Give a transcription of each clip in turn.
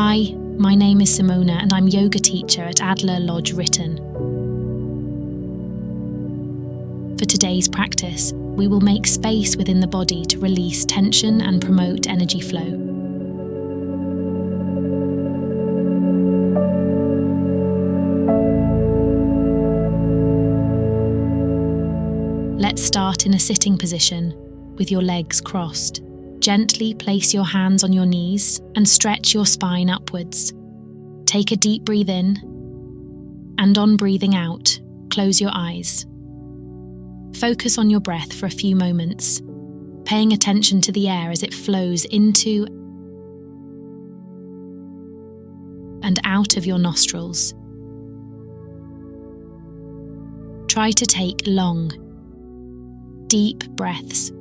Hi, my name is Simona and I'm yoga teacher at ADLER Lodge RITTEN. For today's practice, we will make space within the body to release tension and promote energy flow. Let's start in a sitting position with your legs crossed. Gently place your hands on your knees and stretch your spine upwards. Take a deep breath in, and on breathing out, close your eyes. Focus on your breath for a few moments, paying attention to the air as it flows into and out of your nostrils. Try to take long, deep breaths.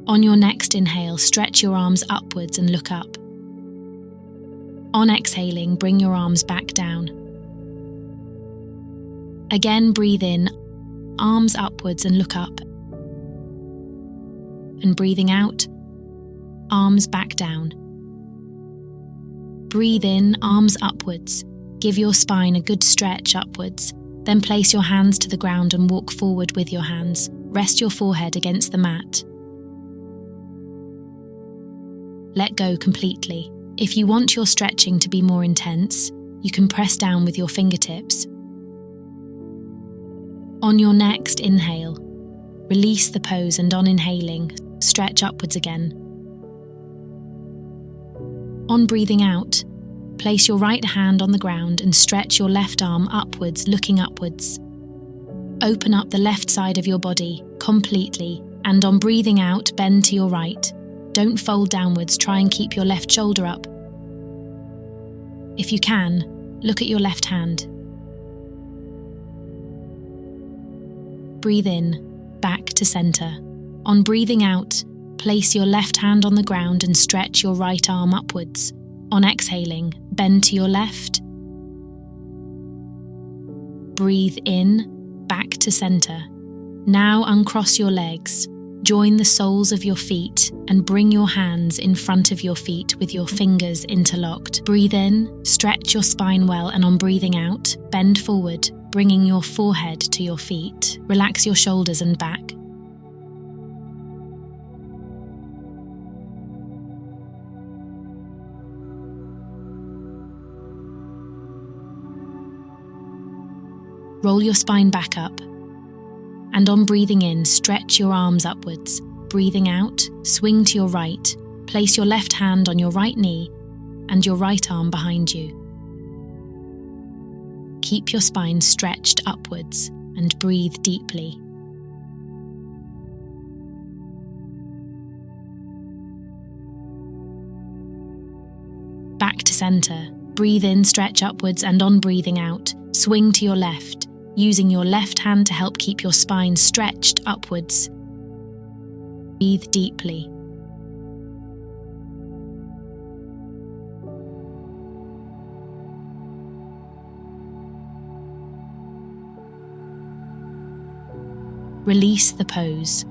On your next inhale, stretch your arms upwards and look up. On exhaling, bring your arms back down. Again, breathe in, arms upwards and look up. And breathing out, arms back down. Breathe in, arms upwards. Give your spine a good stretch upwards. Then place your hands to the ground and walk forward with your hands. Rest your forehead against the mat. Let go completely. If you want your stretching to be more intense, you can press down with your fingertips. On your next inhale, release the pose and on inhaling, stretch upwards again. On breathing out, place your right hand on the ground and stretch your left arm upwards, looking upwards. Open up the left side of your body completely, and on breathing out, bend to your right. Don't fold downwards, try and keep your left shoulder up. If you can, look at your left hand. Breathe in, back to center. On breathing out, place your left hand on the ground and stretch your right arm upwards. On exhaling, bend to your left. Breathe in, back to center. Now uncross your legs. Join the soles of your feet and bring your hands in front of your feet with your fingers interlocked. Breathe in, stretch your spine well, and on breathing out, bend forward, bringing your forehead to your feet. Relax your shoulders and back. Roll your spine back up. And on breathing in, stretch your arms upwards. Breathing out, swing to your right. Place your left hand on your right knee and your right arm behind you. Keep your spine stretched upwards and breathe deeply. Back to center. Breathe in, stretch upwards, and on breathing out, swing to your left, using your left hand to help keep your spine stretched upwards. Breathe deeply. Release the pose.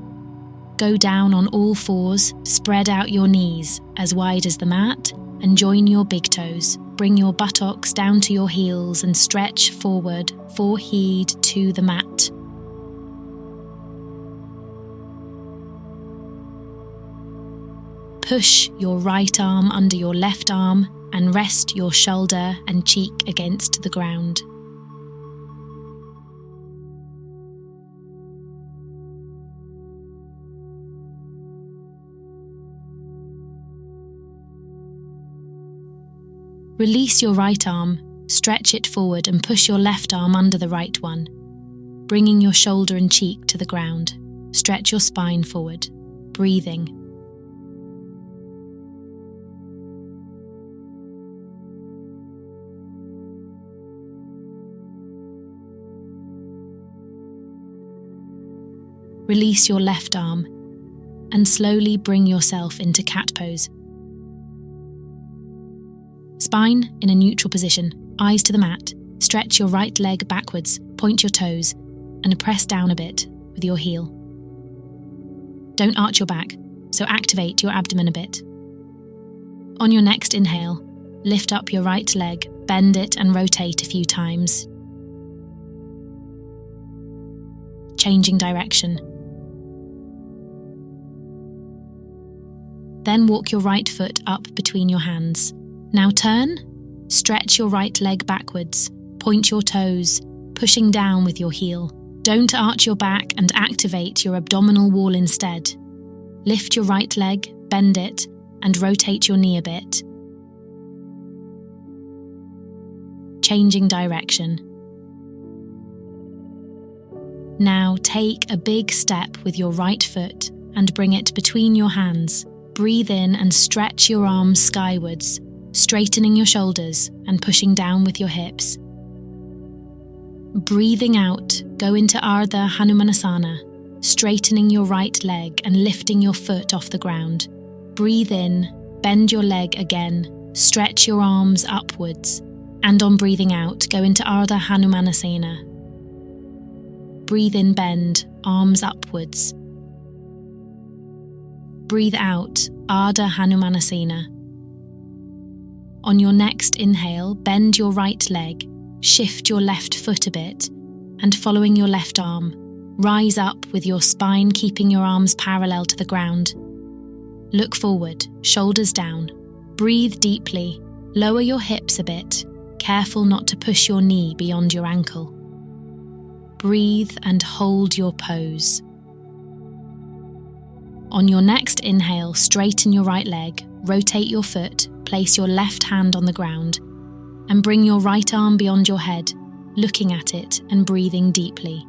Go down on all fours, spread out your knees as wide as the mat, and join your big toes. Bring your buttocks down to your heels and stretch forward, forehead to the mat. Push your right arm under your left arm and rest your shoulder and cheek against the ground. Release your right arm, stretch it forward and push your left arm under the right one, bringing your shoulder and cheek to the ground. Stretch your spine forward, breathing. Release your left arm and slowly bring yourself into cat pose. Spine in a neutral position, eyes to the mat. Stretch your right leg backwards, point your toes, and press down a bit with your heel. Don't arch your back, so activate your abdomen a bit. On your next inhale, lift up your right leg, bend it and rotate a few times. Changing direction. Then walk your right foot up between your hands. Now turn, stretch your right leg backwards, point your toes, pushing down with your heel. Don't arch your back and activate your abdominal wall instead. Lift your right leg, bend it, and rotate your knee a bit. Changing direction. Now take a big step with your right foot and bring it between your hands. Breathe in and stretch your arms skywards, straightening your shoulders and pushing down with your hips. Breathing out, go into Ardha Hanumanasana, straightening your right leg and lifting your foot off the ground. Breathe in, bend your leg again, stretch your arms upwards, and on breathing out, go into Ardha Hanumanasana. Breathe in, bend, arms upwards. Breathe out, Ardha Hanumanasana. On your next inhale, bend your right leg, shift your left foot a bit, and following your left arm, rise up with your spine keeping your arms parallel to the ground. Look forward, shoulders down. Breathe deeply, lower your hips a bit, careful not to push your knee beyond your ankle. Breathe and hold your pose. On your next inhale, straighten your right leg, rotate your foot, place your left hand on the ground, and bring your right arm beyond your head, looking at it and breathing deeply.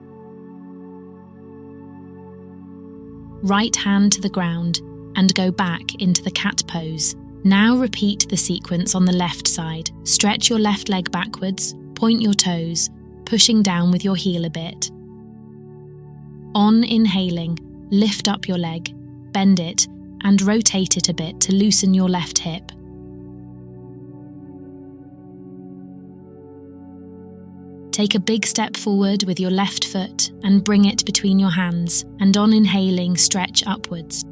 Right hand to the ground and go back into the cat pose. Now repeat the sequence on the left side. Stretch your left leg backwards, point your toes, pushing down with your heel a bit. On inhaling, lift up your leg, bend it, and rotate it a bit to loosen your left hip. Take a big step forward with your left foot and bring it between your hands, and on inhaling, stretch upwards.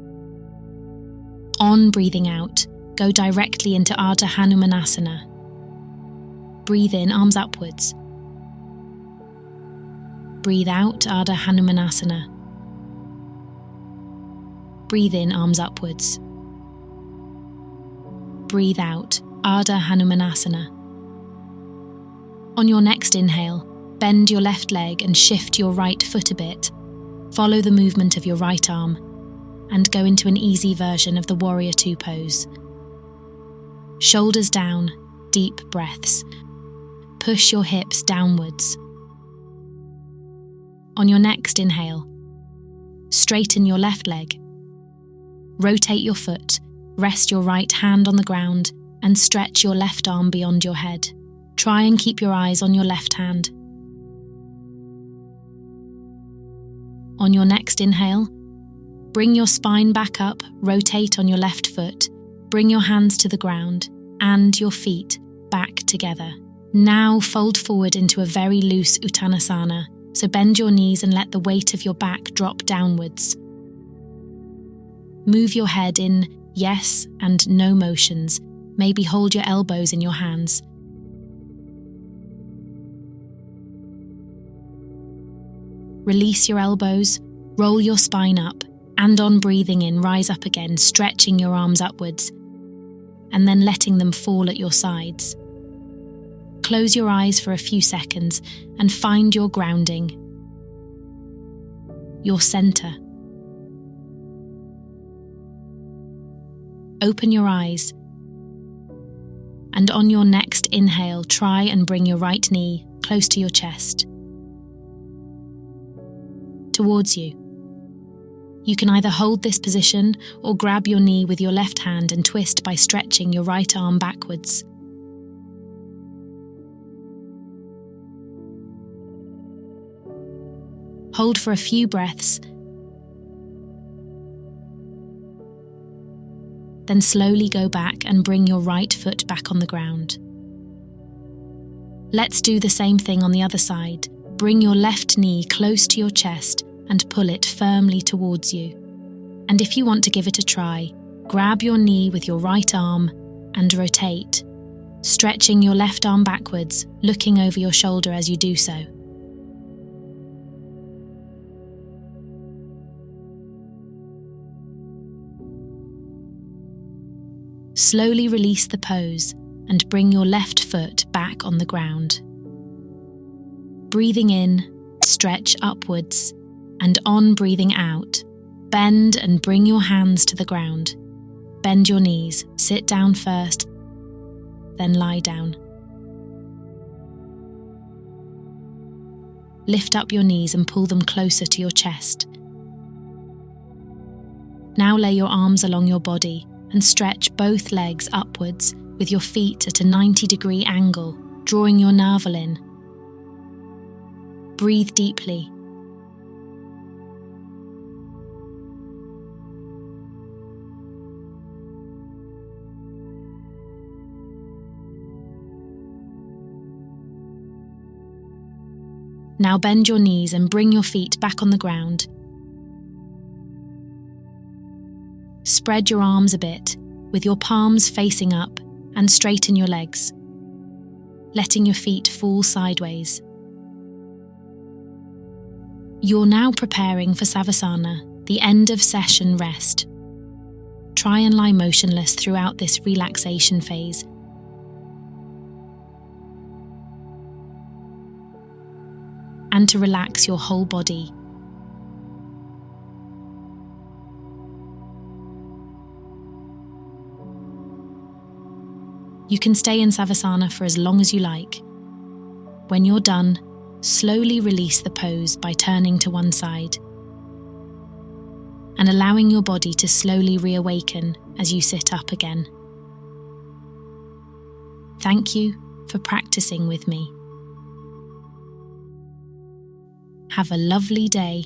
On breathing out, go directly into Ardha Hanumanasana. Breathe in, arms upwards. Breathe out, Ardha Hanumanasana. Breathe in, arms upwards. Breathe out, Ardha Hanumanasana. On your next inhale, bend your left leg and shift your right foot a bit. Follow the movement of your right arm and go into an easy version of the Warrior Two pose. Shoulders down, deep breaths. Push your hips downwards. On your next inhale, straighten your left leg. Rotate your foot, rest your right hand on the ground, and stretch your left arm beyond your head. Try and keep your eyes on your left hand. On your next inhale, bring your spine back up, rotate on your left foot, bring your hands to the ground, and your feet back together. Now fold forward into a very loose Uttanasana, so bend your knees and let the weight of your back drop downwards. Move your head in yes and no motions. Maybe hold your elbows in your hands. Release your elbows, roll your spine up, and on breathing in, rise up again, stretching your arms upwards, and then letting them fall at your sides. Close your eyes for a few seconds and find your grounding, your center. Open your eyes, and on your next inhale, try and bring your right knee close to your chest, towards you. You can either hold this position or grab your knee with your left hand and twist by stretching your right arm backwards. Hold for a few breaths Then slowly go back and bring your right foot back on the ground. Let's do the same thing on the other side. Bring your left knee close to your chest and pull it firmly towards you. And if you want to give it a try, grab your knee with your right arm and rotate, stretching your left arm backwards, looking over your shoulder as you do so. Slowly release the pose and bring your left foot back on the ground. Breathing in, stretch upwards, and on breathing out, bend and bring your hands to the ground. Bend your knees, sit down first, then lie down. Lift up your knees and pull them closer to your chest. Now lay your arms along your body and stretch both legs upwards with your feet at a 90-degree angle, drawing your navel in. Breathe deeply. Now bend your knees and bring your feet back on the ground. Spread your arms a bit, with your palms facing up, and straighten your legs, letting your feet fall sideways. You're now preparing for Savasana, the end of session rest. Try and lie motionless throughout this relaxation phase. And to relax your whole body. You can stay in Savasana for as long as you like. When you're done, slowly release the pose by turning to one side and allowing your body to slowly reawaken as you sit up again. Thank you for practicing with me. Have a lovely day.